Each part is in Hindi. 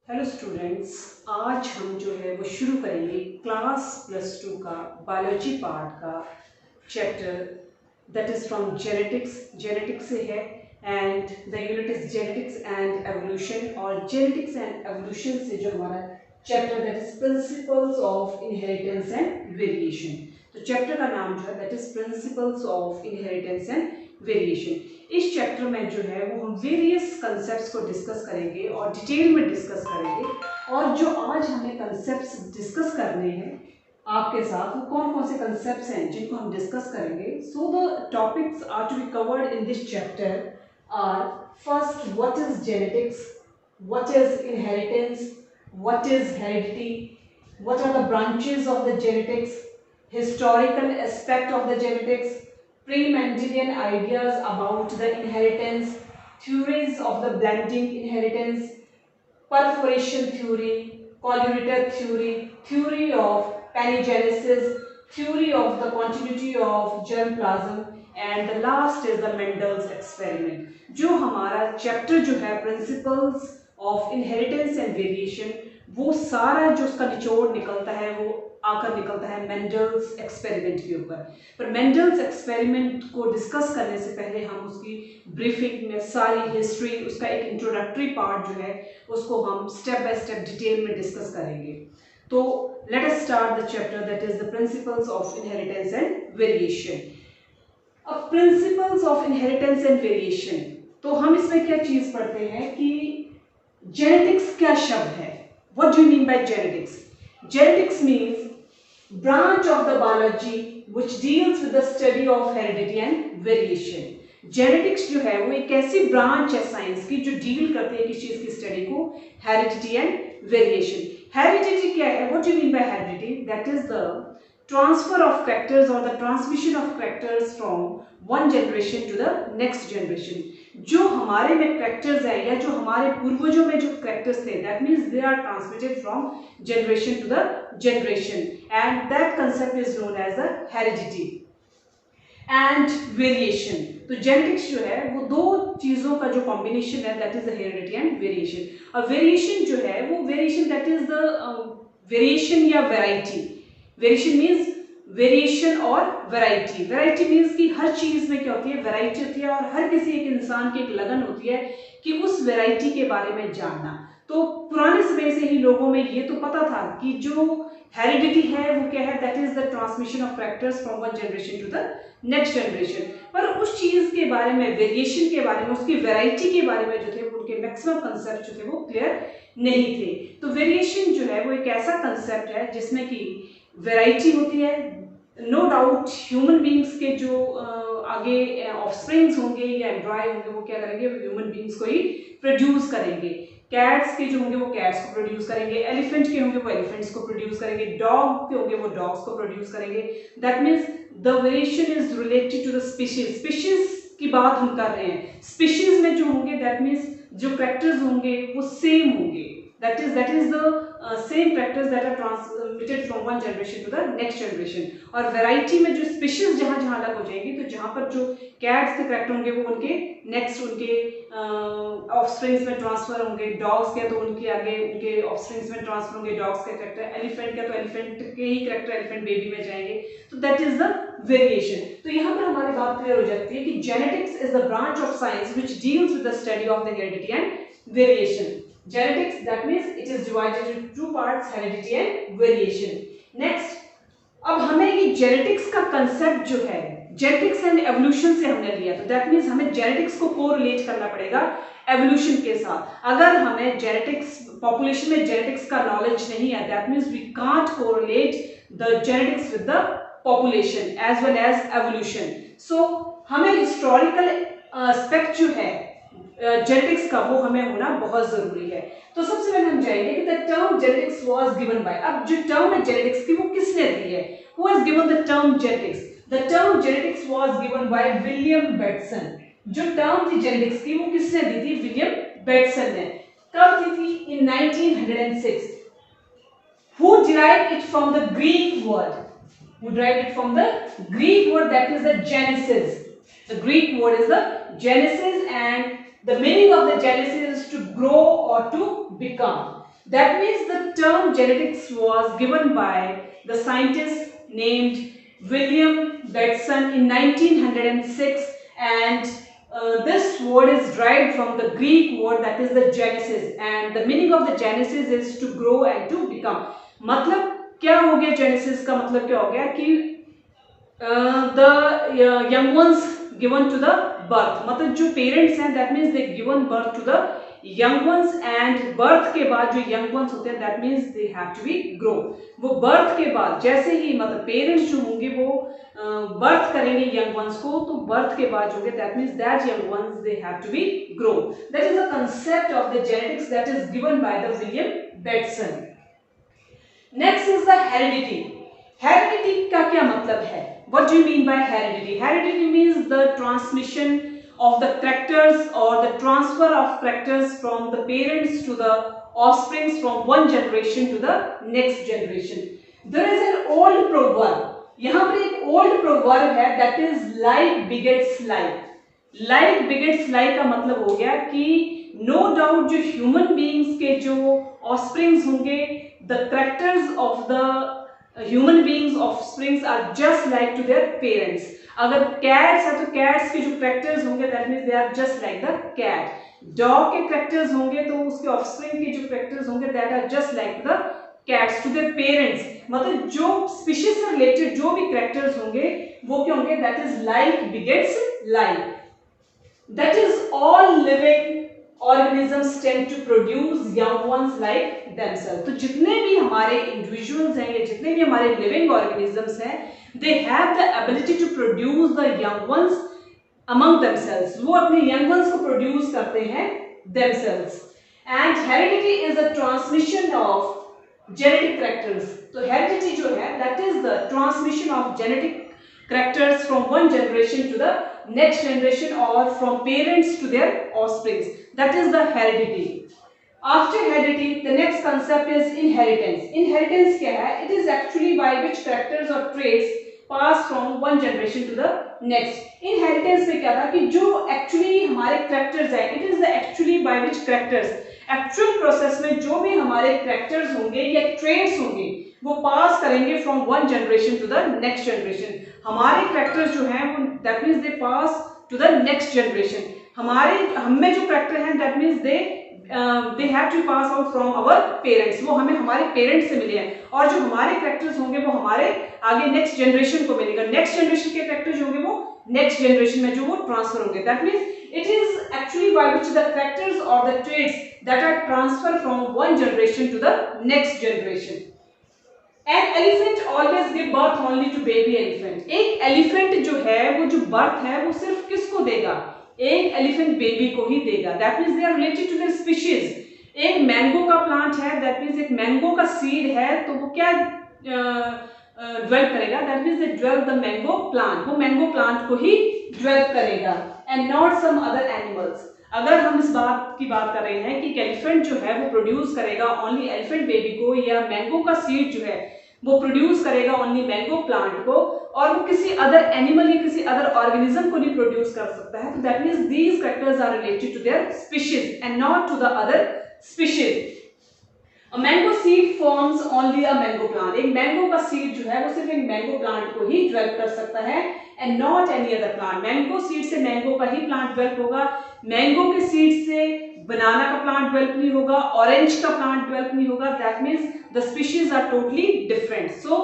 हेलो स्टूडेंट्स, आज हम जो है वो शुरू करेंगे क्लास +2 का बायोलॉजी पार्ट का chapter that is from genetics से है and the unit is genetics and evolution. और जेनेटिक्स एंड एवोल्यूशन से जो हमारा chapter that is principles of inheritance and variation, तो चैप्टर का नाम जो है that is principles of inheritance and variation. इस चैप्टर में जो है वो हम वेरियस कंसेप्ट्स को डिस्कस करेंगे और डिटेल में डिस्कस करेंगे। और जो आज हमें कंसेप्ट्स डिस्कस करने हैं आपके साथ, वो कौन कौन से कंसेप्ट्स हैं जिनको हम डिस्कस करेंगे। So the topics are to be covered in this chapter are first, what is genetics, what is inheritance, what is heredity, what are the branches of the genetics, historical aspect of the genetics, pre-Mendelian ideas about the inheritance, theories of the blending inheritance, perforation theory, colligator theory, theory of panigenesis, theory of the continuity of germplasm, and the last is the Mendel's experiment। जो हमारा चैप्टर जो है principles of inheritance and variation, वो सारा जो उसका निचोड़ निकलता है वो आकर निकलता है मेंडल्स एक्सपेरिमेंट के ऊपर। पर मेंडल्स एक्सपेरिमेंट को डिस्कस करने से पहले हम उसकी ब्रीफिंग में सारी हिस्ट्री, उसका एक इंट्रोडक्टरी पार्ट जो है उसको हम स्टेप बाय स्टेप डिटेल में डिस्कस करेंगे। तो let us start the chapter that is the principles of inheritance and variation. अब principles of inheritance and variation, तो हम इसमें क्या चीज पढ़ते हैं कि जेनेटिक्स क्या शब्द है। What do you mean by genetics? Genetics means branch of the biology which deals with the study of heredity and variation। Genetics जो है वो एक ऐसी ब्रांच है साइंस की जो डील करती है किस चीज की स्टडी को, हेरिडिटी एंड वेरिएशन। हेरिडिटी क्या है? What do you mean by heredity? That is the transfer of characters or the transmission of characters from one generation to the next generation। जो हमारे में कैरेक्टर्स हैं या जो हमारे पूर्वजों में जो कैरेक्टर्स थे, that means they are transmitted from generation to the generation, and that concept is known as the heredity and variation. तो जेनेटिक्स जो है वो दो चीजों का जो कॉम्बिनेशन है that is the heredity and variation. और वेरिएशन जो है वो variation that is the variation या वैरायटी। वेरिएशन मीन्स वेरिएशन और वैरायटी। वैरायटी मीन्स कि हर चीज में क्या होती है, वैरायटी होती है, और हर किसी एक इंसान की एक लगन होती है कि उस वैरायटी के बारे में जानना। तो पुराने समय से ही लोगों में ये तो पता था कि जो हेरिडिटी है वो क्या है, that is the transmission of characters from one generation to the next generation. पर उस चीज के बारे में, वेरिएशन के बारे में, उसकी वैरायटी के बारे में जो थे उनके मैक्सिमम कंसेप्ट जो थे वो क्लियर नहीं थे। तो वेरिएशन जो है वो एक ऐसा कंसेप्ट है जिसमें कि वैरायटी होती है। नो डाउट ह्यूमन बींग्स के जो आगे ऑफस्प्रिंग्स होंगे या एम्ब्रॉय होंगे वो क्या करेंगे, ह्यूमन बींग्स को ही प्रोड्यूस करेंगे। कैट्स के जो होंगे वो कैट्स को प्रोड्यूस करेंगे, एलिफेंट के होंगे वो एलिफेंट्स को प्रोड्यूस करेंगे, डॉग के होंगे वो डॉग्स को प्रोड्यूस करेंगे। That means the variation is related to the species. Species की बात हम कर रहे हैं। स्पीशीज में जो होंगे दैट मीन्स जो कैरेक्टर्स होंगे वो सेम होंगे। that is the same characters that are transmitted from one generation to the next generation। और वैरायटी में जो स्पीशीज जहाँ जहाँ अलग हो जाएगी, तो जहाँ पर जो कैट्स के कैरेक्टर होंगे वो उनके नेक्स्ट उनके ऑफस्प्रिंग्स में ट्रांसफर होंगे, डॉग्स के तो उनके आगे उनके ऑफस्प्रिंग्स में ट्रांसफर होंगे डॉग्स के कैरेक्टर, एलिफेंट का तो एलिफेंट के ही कैरेक्टर एलिफेंट बेबी में जाएंगे। तो दैट इज द वेरिएशन। तो यहाँ पर हमारी बात क्लियर हो जाती है कि genetics is the branch of science which deals with the study of the heredity and variation. Genetics, that means it is divided into two parts, heredity and variation। Next, अब हमें ये जेनेटिक्स का कंसेप्ट जो है जेनेटिक्स एंड एवोल्यूशन से हमने लिया, तो दैट मीन्स हमें जेनेटिक्स को कोरिलेट करना पड़ेगा एवोल्यूशन के साथ। अगर हमें जेनेटिक्स, पॉपुलेशन में जेनेटिक्स का नॉलेज नहीं है, that means we can't correlate the genetics with the population as well as evolution. So हमें हिस्टोरिकल एस्पेक्ट जो है जेनेटिक्स का वो हमें होना बहुत जरूरी है। तो सबसे पहले हम जाएंगे कि the term genetics was given bye. अब जो टर्म है जेनेटिक्स की वो किसने दी है, who has given the term genetics? The term genetics was given by William Bateson. जो टर्म थी जेनेटिक्स की वो किसने दी थी? विलियम बेटसन ने। कब दी थी? इन 1906। Who derived it from the Greek word, who derived it from the Greek word that is the genesis. The Greek word is the genesis, and the meaning of the genesis is to grow or to become। That means the term genetics was given by the scientist named William Bateson in 1906, and this word is derived from the Greek word that is the Genesis, and the meaning of the Genesis is to grow and to become. मतलब क्या हो गया Genesis का मतलब क्या हो गया कि the young ones given to the birth, मतलब जो parents हैं that means they given birth to the young ones, and birth के बाद जो young ones होते हैं that means they have to be grow. वो birth के बाद जैसे ही मतलब parents जो होंगे वो birth करेंगे young ones को, तो birth के बाद जो होंगे that means that young ones they have to be grow. That is the concept of the genetics that is given by the William Bateson. Next is the heredity. Heredity का क्या मतलब है? What do you mean by heredity? Heredity means the transmission of the characters or the transfer of characters from the parents to the offsprings from one generation to the next generation. There is an old proverb. यहाँ पर एक old proverb है that is like begets like. Like begets like का मतलब हो गया कि no doubt जो human beings के जो offsprings होंगे, the characters of the human beings offsprings are just like to their parents. अगर cats है तो cats के जो characters होंगे that means they are just like the cat. Dog के characters होंगे तो उसके offspring के जो characters होंगे that are just like the cats to their parents. मतलब जो species से related जो भी characters होंगे वो क्या होंगे that is like begets like. That is all living organisms tend to produce young ones like themselves. तो जितने भी हमारे individuals हैं या जितने भी हमारे living organisms हैं, they have the ability to produce the young ones among themselves. वो अपने young ones को produce करते हैं themselves. And heredity is a transmission of genetic characters. तो heredity जो है that is the transmission of genetic characters from one generation to the next generation or from parents to their offsprings. That is the heredity. After heredity, the next concept is inheritance. Inheritance क्या है? It is actually by which characters or traits pass from one generation to the next. Inheritance में क्या था कि जो actually हमारे characters हैं, it is the actually by which characters actual process में जो भी हमारे characters होंगे या traits होंगे वो पास करेंगे from one generation to the next generation. हमारे characters जो हैं वो that means they pass to the next generation. हमारे हमें जो character हैं that means they have to pass out from our parents. वो हमें हमारे parents से मिले हैं और जो हमारे characters होंगे वो हमारे आगे next generation को मिलेगा. Next generation के characters जो होंगे वो next generation में जो वो transfer होंगे. That means it is actually by which the characters or the traits that are transferred from one generation to the next generation. An elephant always give birth only to baby elephant. एक elephant जो है वो जो birth है वो सिर्फ किसको देगा? एक elephant baby को ही देगा. That means they are related to their species. एक mango का plant है that means एक mango का seed है तो वो क्या develop करेगा? That means they develop the mango plant. वो mango plant को ही develop करेगा and not some other animals. अगर हम इस बात की बात कर रहे हैं कि एलिफेंट जो है वो प्रोड्यूस करेगा ओनली एलिफेंट बेबी को या मैंगो का सीड जो है वो प्रोड्यूस करेगा ओनली मैंगो प्लांट को और वो किसी अदर एनिमल या किसी अदर ऑर्गेनिज्म को नहीं प्रोड्यूस कर सकता है, तो that means these characters are related to their species and not to the other species. A mango seed forms only a mango plant. एक मैंगो का सीड जो है वो सिर्फ एक मैंगो प्लांट को ही डेवलप कर सकता है and not any other plant. Mango seed से मैंगो का ही प्लांट डेवलप होगा. मैंगो के सीड से बनाना का प्लांट डेवलप नहीं होगा, ऑरेंज का प्लांट डेवलप नहीं होगा. That means the species are totally different. So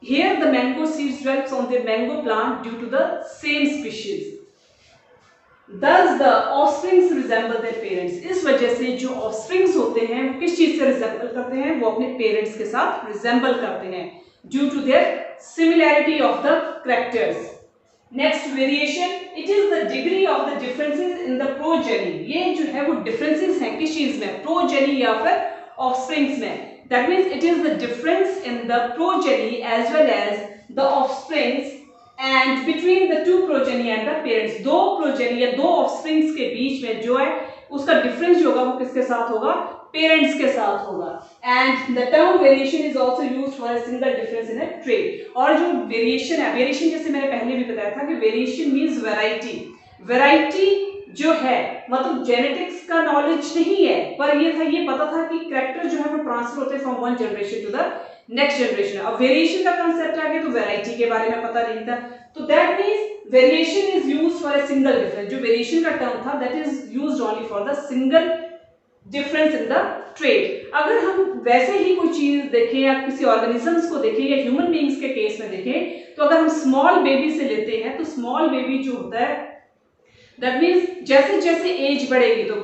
here the mango seeds develops on the mango plant due to the same species. Thus the offsprings resemble their parents. इस वजह से जो offsprings होते हैं वो किस चीज से resemble करते हैं? वो अपने parents के साथ resemble करते हैं due to their similarity of the characters. Next variation, it is the degree of the differences in the progeny. ये जो है वो differences हैं किस चीज में? Progeny या फिर offsprings में. That means it is the difference in the progeny as well as the offsprings and between the two progeny and the parents. दो progeny या दो offsprings के बीच में जो है उसका difference जो होगा वो किसके साथ होगा? Parents के साथ होगा. And the term variation is also used for a single difference in a trait. और जो variation है, variation जैसे मैंने पहले भी बताया था कि variation means variety. Variety जो है मतलब जेनेटिक्स का नॉलेज नहीं है, पर ये था, ये पता था कि कैरेक्टर जो है वो ट्रांसफर होते हैं from one generation to the next generation. अब वेरिएशन का कांसेप्ट आ गया तो वैरायटी के बारे में पता नहीं था, तो that means variation is used for a single difference. जो वेरिएशन का टर्म था that is used only for the single difference in the trade. अगर हम वैसे ही कोई चीज देखें या किसी ऑर्गेनिजम्स को देखें या ह्यूमन बीइंग्स के केस में देखें, तो अगर हम स्मॉल बेबी से लेते हैं तो स्मॉल बेबी जो होता है दैट मींस जैसे जैसे एज बढ़ेगी तो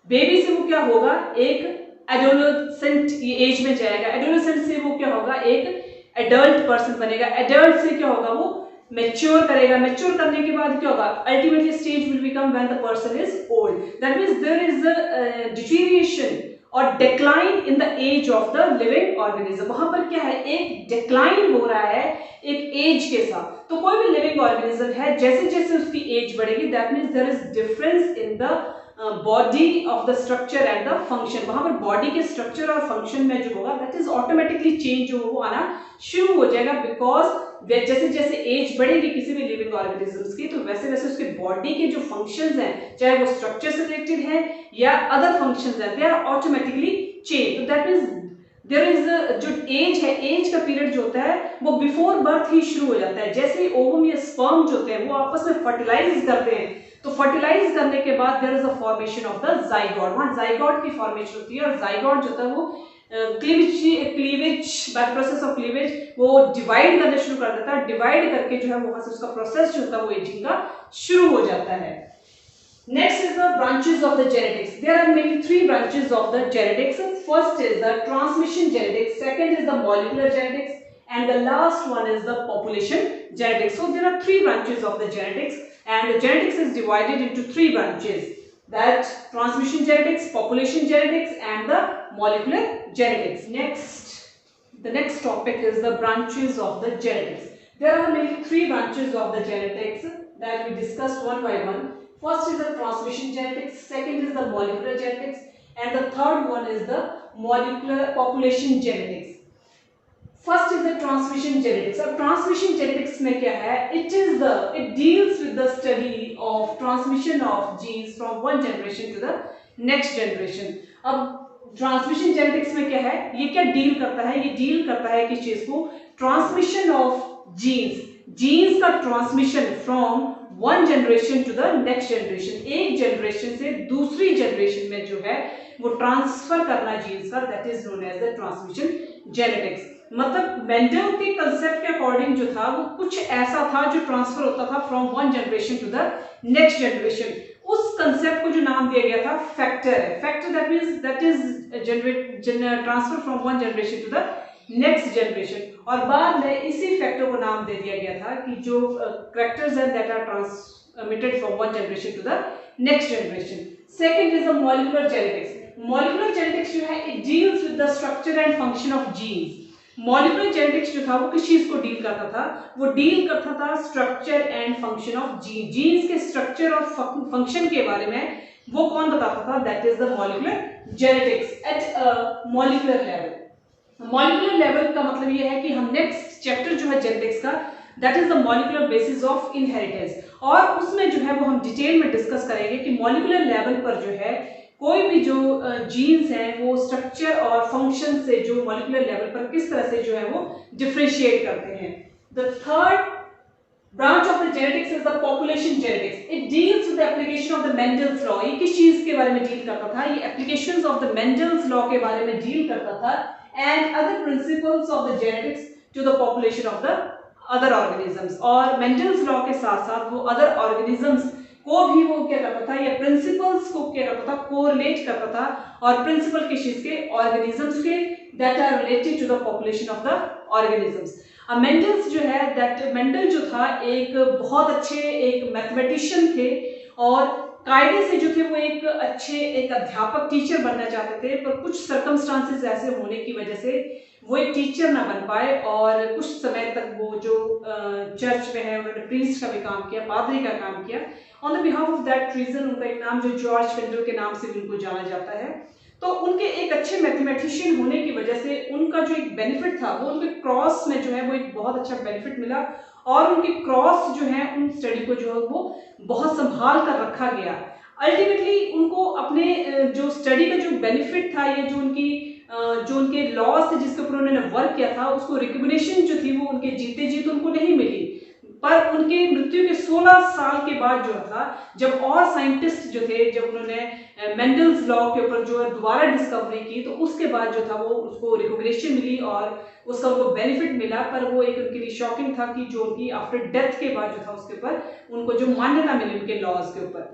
बेबी से वो क्या होगा, एक एडोलेसेंट एज में जाएगा, एडोलेसेंट से वो क्या होगा, एक एडल्ट पर्सन बनेगा, एडल्ट से क्या होगा, वो मैच्योर करेगा, मैच्योर करने के बाद क्या होगा, ultimately stage will become when the person is old. That means there is a deterioration और decline in the age of the living organism. वहां पर क्या है, एक डिक्लाइन हो रहा है एक एज के साथ। तो कोई भी लिविंग ऑर्गेनिज्म है जैसे जैसे उसकी एज बढ़ेगी that means there is difference in the body of the structure and the function. वहां पर बॉडी के स्ट्रक्चर और फंक्शन में जो होगा दैट इज ऑटोमेटिकली चेंज जो वो आना शुरू हो जाएगा, बिकॉज जैसे जैसे एज बढ़ेगी किसी भी लिविंग ऑर्गेनिजम्स की तो वैसे वैसे उसके बॉडी के जो फंक्शंस हैं, चाहे वो स्ट्रक्चर से रिलेटेड है या अदर फंक्शंस हैं, दे आर ऑटोमेटिकली चेंज। तो दैट मींस देयर इज जो एज है, एज का पीरियड जो होता है वो बिफोर बर्थ ही शुरू हो जाता है। जैसे ही ओवम या स्पर्म जो होते हैं वो आपस में फर्टिलाइज करते हैं, तो फर्टिलाइज करने के बाद there is a formation of the zygote. वहां जाइगोट की फॉर्मेशन होती है और जाइगोट जो होता है वो cleavage by process of cleavage वो डिवाइड करना शुरू कर देता है, डिवाइड करके जो है वहां से उसका प्रोसेस जो होता है वो एजिंग का शुरू हो जाता है। Next is the branches of the genetics. There are mainly three branches of the genetics. First is the transmission genetics, second is the molecular genetics, and the last one is the population genetics. So there are three branches of the genetics, and the genetics is divided into three branches. That transmission genetics, population genetics, and the molecular genetics. The next topic is the branches of the genetics. There are mainly three branches of the genetics that we discussed one by one. First is the transmission genetics, second is the molecular genetics, and the third one is the molecular population genetics. First is the transmission genetics. अब transmission genetics में क्या है, it deals with the study of transmission of genes from one generation to the next generation. अब ट्रांसमिशन जेनेटिक्स में क्या है, ये क्या डील करता है, ये डील करता है किस चीज को, ट्रांसमिशन ऑफ जीन्स का transmission from one generation to the next generation. एक जनरेशन से दूसरी जनरेशन में जो है वो ट्रांसफर करना जीन्स का, that is known as the transmission genetics. मतलब मेंडल के कंसेप्ट के अकॉर्डिंग जो था वो कुछ ऐसा था जो ट्रांसफर होता था from one generation to the next generation. उस कंसेप्ट को जो नाम दिया गया था फैक्टर है। Factor that means that is transfer from one generation to the next generation, और बाद में इसी फैक्टर को नाम दे दिया गया था कि जो कैरेक्टर्स हैं that are transmitted from one generation to the next generation. Second is the molecular genetics. Molecular genetics जो है it deals with the structure and function of genes. Molecular genetics जो था वो किस चीज को डील करता था, वो डील करता था structure and function of genes के स्ट्रक्चर और फंक्शन के बारे में वो कौन बताता था, that is the molecular genetics at molecular level. Molecular level का मतलब ये है कि हम नेक्स्ट चैप्टर जो है जेनेटिक्स का that is the molecular basis of inheritance, और उसमें जो है वो हम डिटेल में डिस्कस करेंगे कि मॉलिक्यूलर लेवल पर जो है कोई भी जो जीन्स हैं वो स्ट्रक्चर और फंक्शन से जो मॉलिक्यूलर लेवल पर किस तरह से जो है वो डिफरेंशिएट करते हैं। The third branch of the genetics is the population genetics. It deals with the application of the Mendel's law. ये किस चीज के बारे में डील करता था, ये applications of the Mendel's law के बारे में डील करता था, and other principles of the genetics to the population of the other organisms. और Mendel's law के साथ साथ वो other organisms को भी वो क्या करता था, या प्रिंसिपल्स को क्या करता था, कोरिलेट करता था, और प्रिंसिपल किस चीज के, ऑर्गेनिजम्स के, that are related to the population of the organisms. Mendel's जो है दैट मेंडल जो था एक बहुत अच्छे एक मैथमेटिशियन थे, और कायदे से जो थे वो एक अच्छे एक अध्यापक टीचर बनना चाहते थे, पर कुछ सर्कमस्टांसेस ऐसे होने की वजह से वो एक टीचर ना बन पाए, और कुछ समय तक वो जो चर्च में है उन्होंने प्रीस्ट का भी काम किया, पादरी का काम किया। On the behalf of that reason उनका एक नाम जो जॉर्ज मेंडल के नाम से भी उनको जाना जाता है। तो उनके एक अच्छे मैथमेटिशियन होने की वजह से उनका जो एक बेनिफिट था वो उनके क्रॉस में जो है वो एक बहुत अच्छा बेनिफिट मिला, और उनके क्रॉस जो है उन स्टडी को जो है वो बहुत संभाल कर रखा गया। अल्टीमेटली उनको अपने जो स्टडी का जो बेनिफिट था, या जो उनके लॉज थे जिसके ऊपर उन्होंने वर्क किया था, उसको रिकग्निशन जो थी वो उनके जीते जी तो उनको नहीं मिली, पर उनके मृत्यु के 16 साल के बाद जो था, जब और साइंटिस्ट जो थे, जब उन्होंने मेंडल्स लॉ के ऊपर जो है दोबारा डिस्कवरी की, तो उसके बाद जो था वो उसको रिकग्निशन मिली और उसका उनको बेनिफिट मिला। पर वो एक उनके लिए शॉकिंग था कि जो उनकी आफ्टर डेथ के बाद जो था उसके ऊपर उनको जो मान्यता मिली उनके लॉज के ऊपर।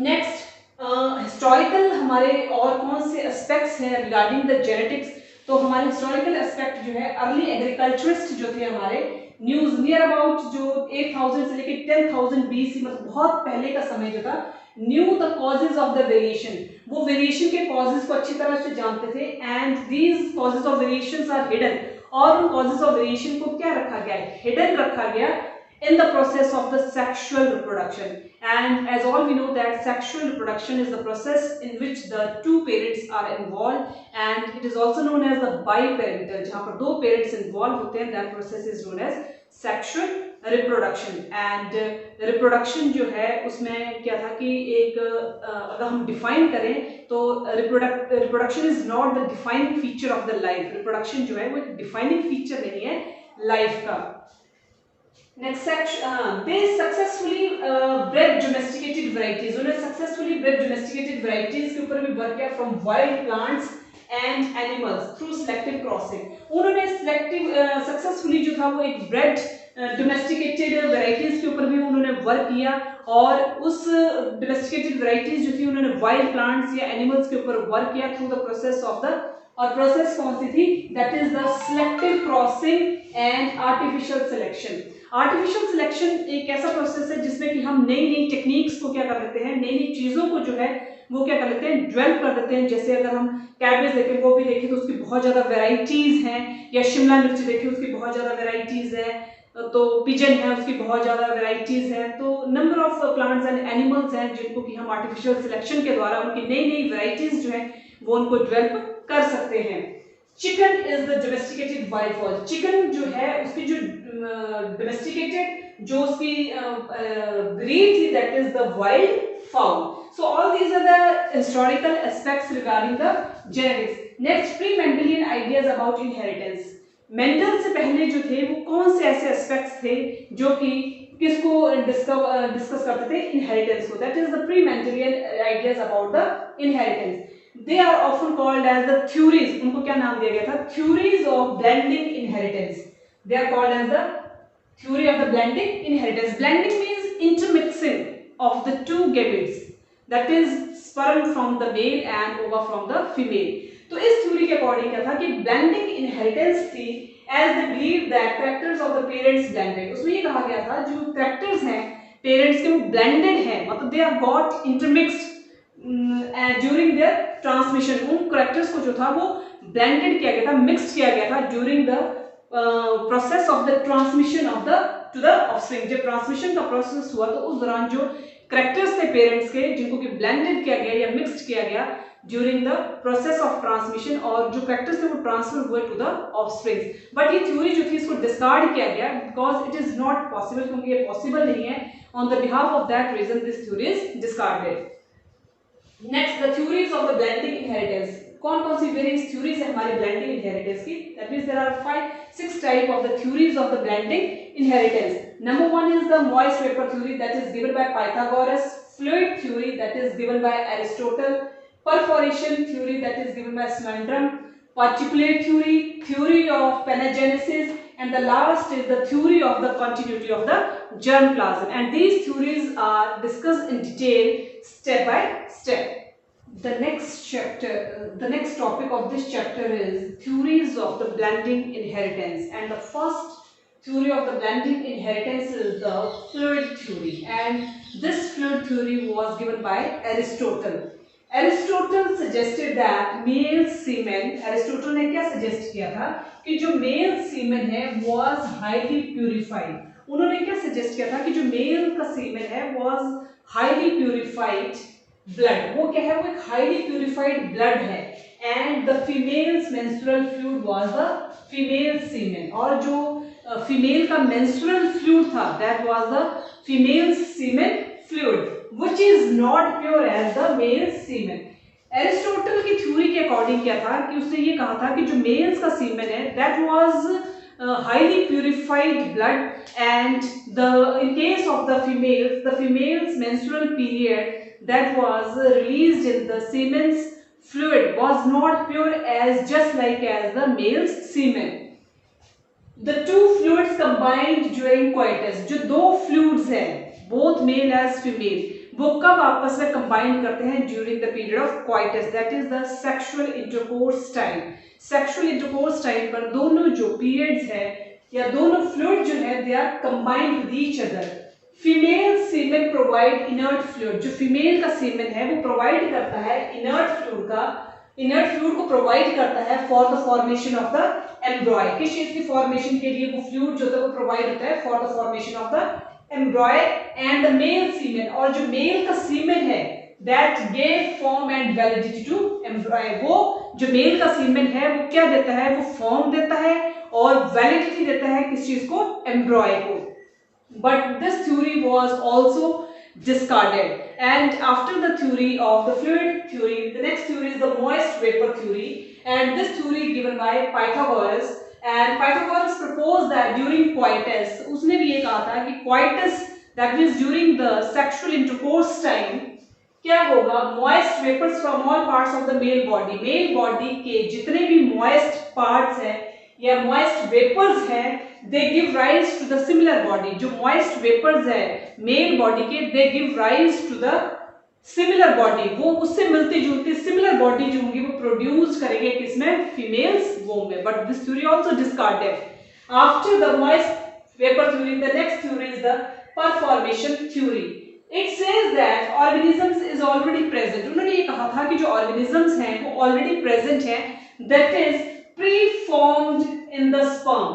नेक्स्ट हिस्टोरिकल हमारे और कौन से एस्पेक्ट्स हैं रिगार्डिंग द जेनेटिक्स। तो हमारे हिस्टोरिकल एस्पेक्ट जो है, अर्ली एग्रीकल्चरिस्ट जो थे हमारे, न्यूज नियर अबाउट जो 8000 से लेके 10,000 BC, मतलब बहुत पहले का समय जो था, knew the causes of the variation, वो वेरिएशन के कॉजेज को अच्छी तरह से जानते थे, and these causes of variations are hidden, और उन कॉजेज ऑफ वेरिएशन को क्या रखा गया है, हिडन रखा गया in the process of the sexual reproduction. And as all we know that sexual reproduction is the process in which the two parents are involved, and it is also known as the biparental, जहाँ पर दो parents involved होते हैं, that process is known as sexual reproduction. And reproduction जो है उसमें क्या था कि एक अगर हम define करें तो reproduction is not the defining feature of the life. reproduction जो है वो एक defining feature नहीं है life का। Next section, they successfully bred domesticated varieties. उन्होंने successfully bred domesticated varieties के ऊपर भी वर्क किया from wild plants and animals through selective crossing. उन्होंने successfully जो था वो एक bred domesticated varieties के ऊपर भी उन्होंने वर्क किया, और उस domesticated varieties जो थी उन्होंने wild plants या animals के ऊपर वर्क किया through the process of the, और प्रोसेस कौन सी थी, that is the selective crossing and artificial selection. Artificial selection एक ऐसा प्रोसेस है जिसमें कि हम नई नई टेक्निक्स को क्या कर लेते हैं, नई नई चीजों को जो है वो क्या कर लेते हैं, डेवलप कर देते हैं। जैसे अगर हम कैबेज देखें, वो भी देखें तो उसकी बहुत ज्यादा वेराइटीज हैं, या शिमला मिर्च देखें उसकी बहुत ज्यादा वेराइटीज है, तो पिजन है उसकी बहुत ज्यादा वेराइटीज हैं। तो number of plants and animals हैं जिनको कि हम आर्टिफिशियल सिलेक्शन के द्वारा उनकी नई नई वेराइटीज जो है वो उनको डेवलप कर सकते हैं। Chicken is the domesticated wild fowl. Chicken जो है उसकी जो डोमेस्टिकेटेड जो उसकी ब्रीड थी, that is the wild fowl. So all these are the historical aspects regarding the genetics. Next, pre Mendelian ideas about inheritance. Mendel से पहले जो थे वो कौन से ऐसे एस्पेक्ट्स थे जो कि किसको डिस्कस करते थे, इनहेरिटेंस को। That is the pre Mendelian ideas about the inheritance. They are often called as the theories. उनको क्या नाम दिया गया था, theories of blending inheritance. They are called as the theory of the blending inheritance. Blending means intermixing of the two gametes, that is sperm from the male and ova from the female. तो इस theory के according क्या था कि blending inheritance थी, as they believe that characters of the parents blended. उसमें ये कहा गया था जो characters हैं parents के वो blended हैं, मतलब they are got intermixed during their transmission. उन करेक्टर्स को जो था वो ब्लेंडेड किया गया था, मिक्स किया गया था during the process of the transmission of the two the offspring. जब ट्रांसमिशन का प्रोसेस हुआ तो उस दौरान जो करेक्टर्स थे पेरेंट्स के, जिनको कि ब्लेंडेड किया गया या मिक्स्ड किया गया during the process of transmission, और जो करेक्टर्स थे वो ट्रांसफर हुए टू द ऑफस्प्रिंग्स। बट ये थ्योरी जो थी इसको डिस्कार्ड किया गया because it is not possible, क्योंकि ये पॉसिबल नहीं है। On the behalf of that reason this theory is discarded. Next, the theories of the blending inheritance. कौन कौन सी वेरियस थ्योरीज है हमारे ब्लेंडिंग इनहेरिटेंस की? That means there are 6 type of the theories of the blending inheritance. Number 1 is the moist vapor theory that is given by Pythagoras, fluid theory that is given by Aristotle, perforation theory that is given by Smendrant, particulate theory, theory of panagenesis, and the last is the theory of the continuity of the germplasm. And these theories are discussed in detail step by step. The next chapter, the next topic of this chapter is theories of the blending inheritance, and the first theory of the blending inheritance is the fluid theory, and this fluid theory was given by Aristotle. Aristotle suggested that male semen, Aristotle ने क्या suggest किया था कि जो male semen है was highly purified. उन्होंने क्या suggest किया था कि जो male का semen है was highly purified ब्लड, वो क्या है, वो एक हाईली प्यूरिफाइड ब्लड है, and the females menstrual fluid was the female semen, और जो फीमेल का मेंस्ट्रुअल फ्लूइड था that was the female semen fluid which is not pure as the male semen. Aristotle की थ्योरी के अकॉर्डिंग क्या था कि उसने ये कहा था कि जो मेल्स का सीमेन है that was highly purified blood, and in case of the females menstrual period that was released in the semen's fluid was not pure as just like as the male's semen. The two fluids combined during coitus, जो दो fluids हैं both male as female, वो कब आपस में combine करते हैं during the period of coitus, that is the sexual intercourse time. Sexual intercourse time पर दोनों जो पीरियड्स है या दोनों फ्लूइड जो है they are combined with each other. Female semen provide inert fluid, जो फीमेल का सीमेन है वो प्रोवाइड करता है इनर्ट फ्लूइड को प्रोवाइड करता है for the formation of the एम्ब्रॉय। किस चीज की फॉर्मेशन के लिए वो फ्लूइड जो है वो प्रोवाइड होता है for the formation of the embryo and the male semen, और जो मेल का सीमेन है that gave form and validity to embryo, वो जो मेल का सीमेन है वो क्या देता है, वो फॉर्म देता है और वैलिडिटी देता है किस चीज को, एम्ब्रॉय को। But this theory was also discarded, and after the theory of the fluid theory, the next theory is the moist vapor theory, and this theory given by Pythagoras, and Pythagoras proposed that during coitus, उसने भी ये कहा था कि coitus that means during the sexual intercourse time क्या होगा, moist vapours from all parts of the male body के जितने भी मॉइस्ट पार्ट्स हैं या मॉइस्ट वेपर्स हैं they give rise to the similar body. जो मॉइस्ट वेपर्स है मेल बॉडी के they give rise to the similar body, वो उससे मिलती जुलती सिमिलर बॉडी जो होंगी वो प्रोड्यूस करेंगे किसमें, फीमेल्स वोम में। But this theory also discarded. After the moist vapour theory the next theory is the preformation theory. It says that organisms is already present. उन्होंने ये कहा था कि जो organisms हैं वो already present हैं, that is preformed in the sperm.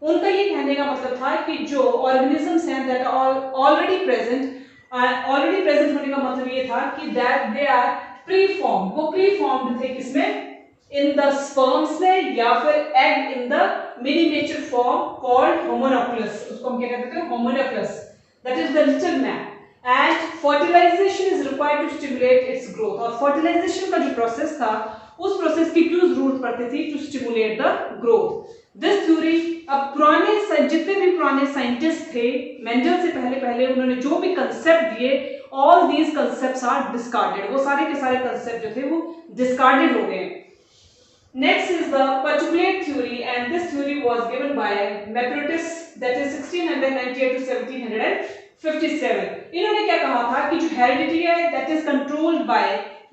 उनका ये कहने का मतलब था कि जो organisms हैं that are already present होने का मतलब ये था कि that they are preformed. वो preformed थे किसमें, in the sperms में या फिर egg in the miniature form called homunculus. उसको हम क्या कहते थे, homunculus. That is the little man. And fertilization is required to stimulate its growth. और fertilization का जो प्रोसेस था उस प्रोसेस की क्यों जरूरत पड़ती थी, to stimulate the growth. This theory, अब जितने भी पुराने साइंटिस्ट थे मेंडल से पहले उन्होंने जो भी कंसेप्ट दिए all these concepts are discarded. वो सारे के सारे कंसेप्ट जो थे वो discarded हो गए। Next is the quadruplet theory, and this theory was given by Maupertuis, that is 1698 to 1757. इन्होंने क्या कहा था कि जो हेरिडिटी है that is controlled by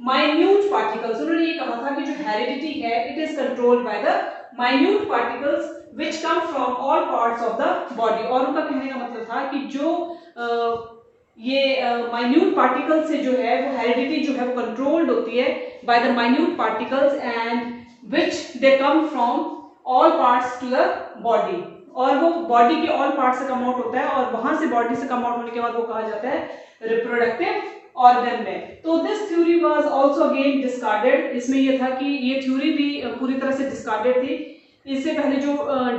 minute particles. उन्होंने ये कहा था कि जो हेरिडिटी है it is controlled by the minute particles which come from all parts of the body. और उनका कहने का मतलब था कि जो ये minute particles से जो है वो हेरिडिटी जो है वो कंट्रोल्ड होती है by the minute particles and which they come from all parts to the body. और वो बॉडी के ऑल पार्ट से कम आउट होता है और वहां से बॉडी से कम आउट होने के बाद वो कहा जाता है रिप्रोडक्टिव ऑर्गन में। तो this theory was also again discarded. इसमें ये था कि ये थ्योरी भी पूरी तरह से डिस्कार्डेड थी। इससे पहले जो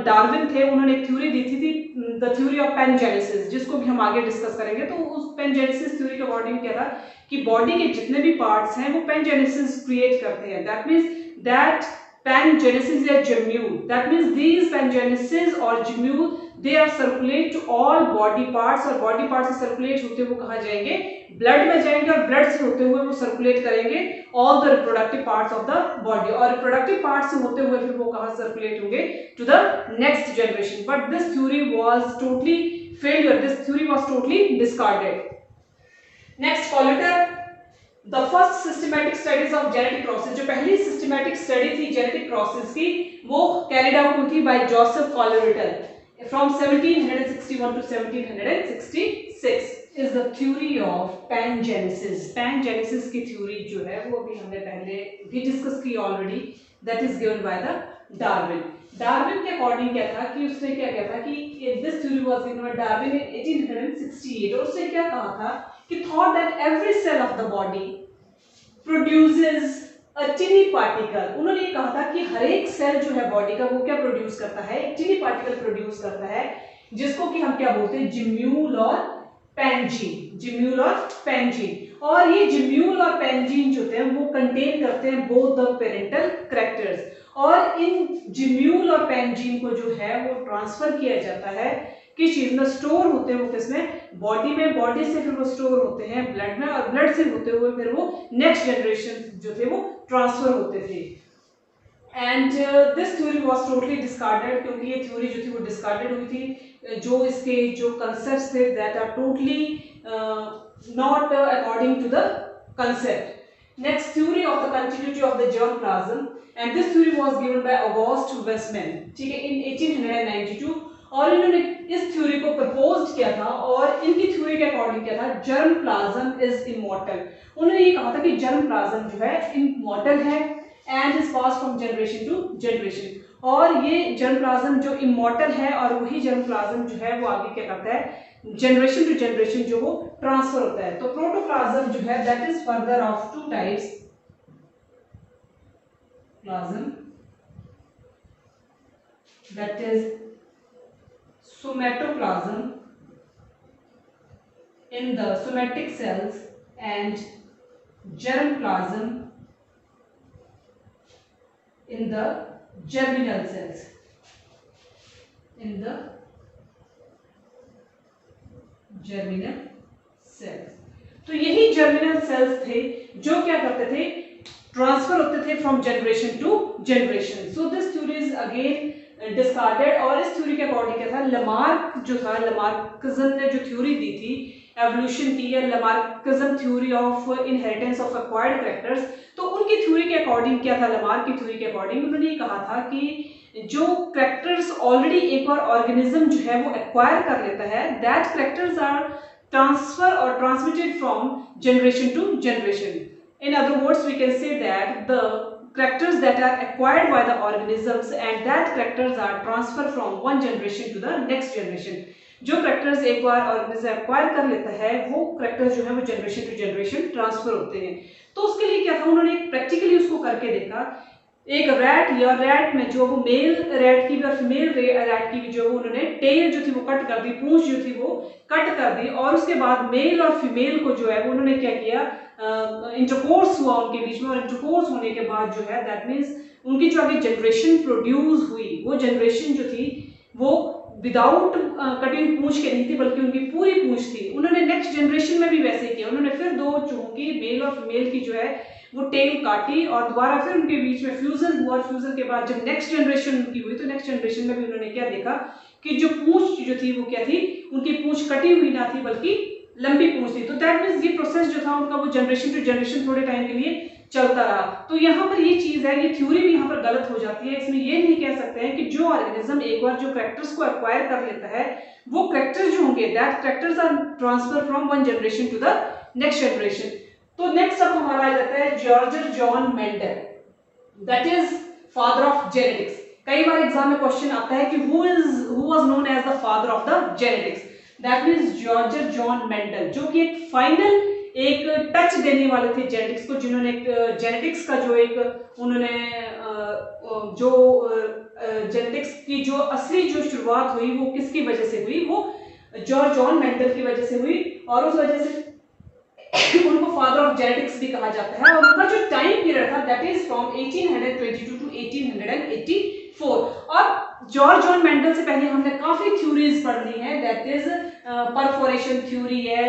डार्विन थे उन्होंने एक थ्योरी दी थी द थ्योरी ऑफ पैनजेनेसिस, जिसको भी हम आगे डिस्कस करेंगे। तो उस पैनजेनेसिस थ्योरी के अकॉर्डिंग क्या था कि बॉडी के जितने भी पार्ट्स हैं वो पैनजेनेसिस क्रिएट करते हैं। That means that pangenesis or gemule, that means these pangenesis or gemule they are circulate to all body parts, और body parts से circulate होते हुए कहाँ जाएंगे, blood में जाएंगे और blood से होते हुए वो circulate करेंगे all the reproductive parts of the body, और reproductive parts से होते हुए फिर वो कहाँ circulate होंगे to the next generation. But this theory was totally failure. This theory was totally discarded. Next, Collier, The first systematic studies of genetic process, जो पहली systematic study थी genetic process की वो carried out हुई थी by Joseph Collier from 1761 to 1766 is the theory of pangenesis. Pangenesis की theory जो है वो अभी हमने पहले भी discuss की already, that is given by the Darwin. Darwin के according क्या था कि उसने क्या कहा था कि this theory was given by Darwin in 1868 और उसने क्या कहा था कि thought that every cell of the body produces a टिनी particle. उन्होंने ये कहा था कि हर एक सेल जो है बॉडी का वो क्या प्रोड्यूस करता है, एक टिनी पार्टिकल प्रोड्यूस करता है, जिसको कि हम क्या बोलते हैं, जिम्यूल और पेंजीन, जिम्यूल और पेंजीन। और ये जिम्यूल और पेंजीन जो होते हैं वो कंटेन करते हैं बोथ द पेरेंटल कैरेक्टर्स, और इन जिम्यूल और पेंजीन को जो है वो ट्रांसफर किया जाता है किस चीज में, स्टोर होते हैं वो किसमें, बॉडी में, बॉडी से फिर वो स्टोर होते हैं ब्लड में, और ब्लड से होते हुए फिर वो नेक्स्ट जनरेशन जो थे वो ट्रांसफर होते थे। And this theory was totally discarded, क्योंकि ये थ्योरी जो थी वो डिस्कार्डेड हुई थी। जो इसके जो कंसेप्ट्स थे that are totally not according to the concept. Next theory of the continuity of the germ plasm, and this theory was given by August Weismann, ठीक है, इन 1892। और इन्होंने इस थ्योरी को प्रपोज किया था, और इनकी थ्योरी के अकॉर्डिंग क्या था, जर्म प्लाज्म इज इमॉर्टल। उन्होंने ये कहा था कि जर्म प्लाज्म जो है इमॉर्टल है and is pass from generation to generation. और ये जर्म प्लाज्म जो इमॉर्टल है, और वही जर्म प्लाज्म जो है वो आगे क्या करता है, जनरेशन टू जनरेशन जो वो ट्रांसफर होता है। तो प्रोटोप्लाज्म जो है that is further of two types, plasm that is somatoplasm in the somatic cells and germplasm in the germinal cells, in the germinal cells। तो यही जर्मिनल सेल्स थे जो क्या करते थे, ट्रांसफर होते थे from generation to generation. So this theory is again discarded. और इस थ्योरी के अकॉर्डिंग क्या था, लमार्क जो था, लमार्किज्म ने जो थ्योरी दी थी एवोल्यूशन की, या लमार्किज्म theory of inheritance of acquired characters, तो उनकी थ्योरी के अकॉर्डिंग क्या था, लमार्क की थ्योरी के अकॉर्डिंग उन्होंने ये कहा था कि जो कैरेक्टर्स ऑलरेडी एक बार ऑर्गेनिज्म जो है वो एक्वायर कर लेता है, दैट कैरेक्टर्स आर ट्रांसफर और transmitted from generation to generation. In other words, we can say that the characters that are acquired by the organisms and that characters are transferred from one generation to the next generation। जो characters एक बार organism acquire कर लेता है, वो characters जो है वो generation to generation transfer होते हैं। तो उसके लिए क्या था, उन्होंने practically उसको करके देखा। एक रैट, या रैट में जो वो मेल रैट की भी और फीमेल रैट की भी जो उन्होंने टेल जो थी वो कट कर दी, पूंछ जो थी वो कट कर दी, और उसके बाद मेल और फीमेल को जो है वो उन्होंने क्या किया, इंटरकोर्स हुआ उनके बीच में, और इंटरकोर्स होने के बाद जो है दैट मीन्स उनकी जो आगे जनरेशन प्रोड्यूस हुई, वो जनरेशन जो थी वो विदाउट कटिंग पूंछ के नहीं थी, बल्कि उनकी पूरी पूंछ थी। उन्होंने नेक्स्ट जनरेशन में भी वैसे किया, उन्होंने फिर दो चूहों की, मेल और फीमेल की जो है वो टेल काटी, और दोबारा फिर उनके बीच में फ्यूजन हुआ। फ्यूजन के बाद जब नेक्स्ट जनरेशन उनकी हुई, तो नेक्स्ट जनरेशन में भी उन्होंने क्या देखा कि जो पूंछ जो थी वो क्या थी, उनकी पूंछ कटी हुई ना थी बल्कि लंबी पूंछ थी। तो दैट मीन्स ये प्रोसेस जो था उनका वो जनरेशन टू जनरेशन थोड़े टाइम के लिए चलता रहा। तो यहाँ पर ये चीज है, ये थ्योरी भी यहाँ पर गलत हो जाती है। इसमें ये नहीं कह सकते हैं कि जो ऑर्गेनिज्म एक बार जो कैरेक्टर्स को एक्वायर कर लेता है, वो कैरेक्टर्स जो होंगे that characters are transfer from one generation to the next generation. तो नेक्स्ट अब हमारा आ जाता है George John Mendel, that is father of genetics. कई बार एग्जाम में क्वेश्चन आता है कि who was known as the father of the genetics, that means George John Mendel, जो कि एक फाइनल एक टच देने वाले थे जेनेटिक्स को, जिन्होंने जेनेटिक्स का जो एक उन्होंने जो जेनेटिक्स की जो असली जो शुरुआत हुई वो किसकी वजह से हुई, वो जॉर्ज जॉन मेंडल की वजह से हुई, और उस वजह से उनको फादर ऑफ जेनेटिक्स भी कहा जाता है। और उनका जो टाइम पीरियड था दैट इज फ्रॉम 1822 टू 1884। और जॉर्ज जॉन मेंडल से पहले हमने काफी थ्योरीज पढ़ ली है, दैट इज परफोरेशन थ्योरी है,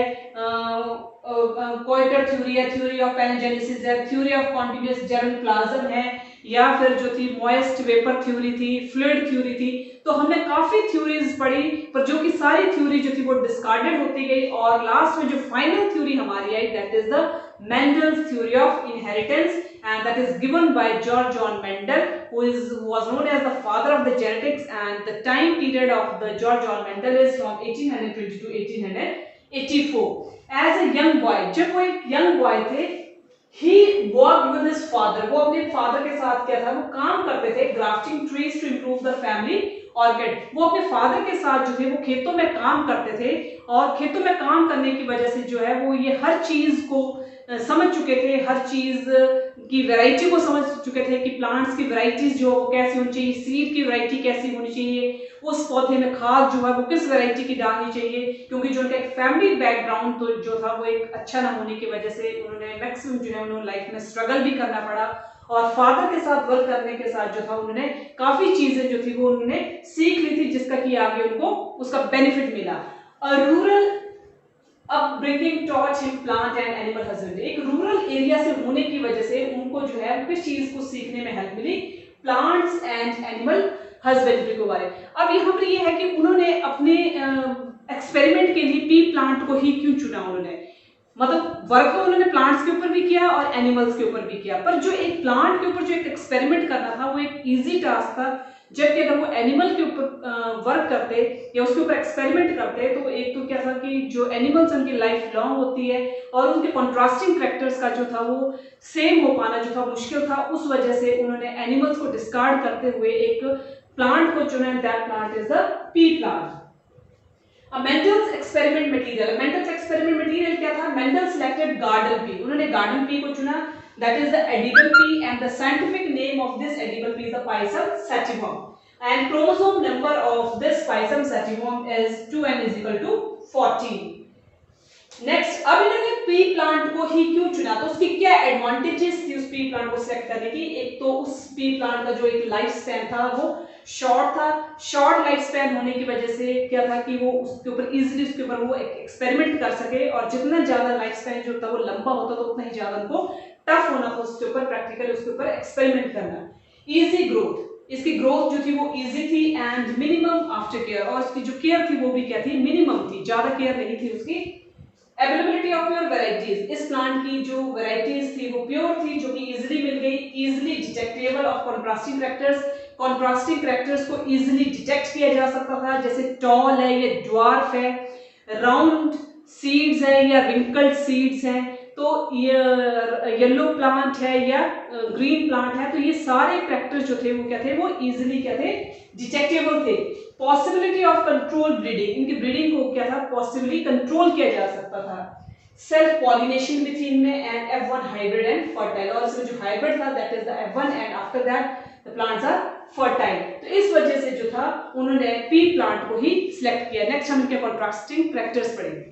कोइटर थ्योरी है, थ्योरी ऑफ पैलियोजेनेसिस है, theory of continuous germ plasm है, या फिर जो थी मॉइस्ट वेपर थ्योरी थी, फ्लूइड थ्योरी थी। तो हमने काफी थ्योरीज पढ़ी, पर जो कि सारी थ्योरी जो थी वो डिस्कार्डेड होती गई, और लास्ट में जो फाइनल थ्योरी हमारी आई that is the Mendel's theory of inheritance, and that is given by George John Mendel, who was known as the father of the genetics, and the time period of the George John Mendel is from 1820 to 1884। As a young boy, जब वो एक young boy थे, he worked with his father, वो अपने फादर के साथ क्या था, वो काम करते थे grafting trees to improve the family orchid। वो अपने फादर के साथ जो थे वो खेतों में काम करते थे, और खेतों में काम करने की वजह से जो है वो ये हर चीज को समझ चुके थे, हर चीज़ की वैरायटी को समझ चुके थे कि प्लांट्स की वैरायटीज जो वो कैसी होनी चाहिए, सीड की वैरायटी कैसी होनी चाहिए, उस पौधे में खाद जो है वो किस वैरायटी की डालनी चाहिए, क्योंकि जो उनका एक फैमिली बैकग्राउंड तो जो था वो एक अच्छा ना होने की वजह से उन्होंने मैक्सिमम जो है उन्होंने लाइफ में स्ट्रगल भी करना पड़ा, और फादर के साथ वर्क करने के साथ जो था उन्होंने काफ़ी चीज़ें जो थी वो उन्होंने सीख ली थी, जिसका कि आगे उनको उसका बेनिफिट मिला। Rural upbringing taught him plant and animal husbandry, एक रूरल एरिया से होने की वजह से उनको जो है किस चीज को सीखने में हेल्प मिली, प्लांट्स एंड एनिमल हस्बेंड्री के बारे। अब यहाँ पर ये है कि उन्होंने अपने एक्सपेरिमेंट के लिए पी प्लांट को ही क्यों चुना, उन्होंने मतलब वर्क तो उन्होंने प्लांट्स के ऊपर भी किया और एनिमल्स के ऊपर भी किया, पर जो एक प्लांट के ऊपर जो एक एक्सपेरिमेंट करना था वो एक इजी टास्क था, जबकि अगर वो एनिमल के ऊपर वर्क करते या उसके ऊपर एक्सपेरिमेंट करते तो एक तो क्या था कि जो एनिमल्स उनकी लाइफ लॉन्ग होती है और उनके कॉन्ट्रास्टिंग कैरेक्टर्स का जो था वो सेम हो पाना जो था मुश्किल था, उस वजह से उन्होंने एनिमल्स को डिस्कार्ड करते हुए एक प्लांट को चुना, that plant is the P plant. Mendel's experiment material, Mendel's experiment material क्या था, मेंडल सिलेक्टेड गार्डन पी, उन्होंने गार्डन पी को चुना, that is the edible pea, and the scientific name of this edible pea is the Pisum sativum, and chromosome number of this Pisum sativum is 2n is equal to 14। Next, अब इन्होंने पी प्लांट को ही क्यों चुना, तो उसकी क्या एडवांटेजेस थी उस पी प्लांट को सिलेक्ट करने की। एक तो उस पी प्लांट का जो एक लाइफ स्पैन था वो शॉर्ट था, शॉर्ट लाइफ स्पैन होने की वजह से क्या था कि वो उसके ऊपर इजीली उसके ऊपर वो एक्सपेरिमेंट कर सके, और जितना ज्यादा लाइफ स्पैन जो था वो लंबा होता तो उतना ही ज्यादा उनको टफ होना था उसके ऊपर प्रैक्टिकली उसके ऊपर एक्सपेरिमेंट करना। इजी ग्रोथ, इसकी ग्रोथ जो थी वो इजी थी, एंड मिनिमम आफ्टर केयर, और उसकी जो केयर थी वो भी क्या थी, मिनिमम थी, ज्यादा केयर नहीं थी उसकी। अवेलेबिलिटी ऑफ प्योर वैरायटीज, इस प्लांट की जो वैरायटीज थी वो प्योर थी, जो कि इजीली मिल गई, easily detectable of contrasting characters, contrasting characters को इजीली डिटेक्ट किया जा सकता था, जैसे टॉल है या ड्वार्फ है, राउंड सीड्स है या रिंकल्ड सीड्स हैं, तो ये येलो प्लांट है या ग्रीन प्लांट है, तो ये सारे कैरेक्टर्स जो थे वो क्या थे, वो इजीली क्या थे, डिटेक्टेबल थे। पॉसिबिलिटी ऑफ कंट्रोल ब्रीडिंग, इनकी ब्रीडिंग को क्या था, पॉसिबली कंट्रोल किया जा सकता था। सेल्फ पॉलिनेशन भी थी इनमें, and F1 hybrid and fertile, और इसमें जो हाइब्रिड था that is the F1 and after that the plants are fertile. तो इस वजह से जो था उन्होंने पी प्लांट को ही सिलेक्ट किया। नेक्स्ट हम इनके कॉन्ट्रास्टिंग कैरेक्टर्स पढ़ेंगे।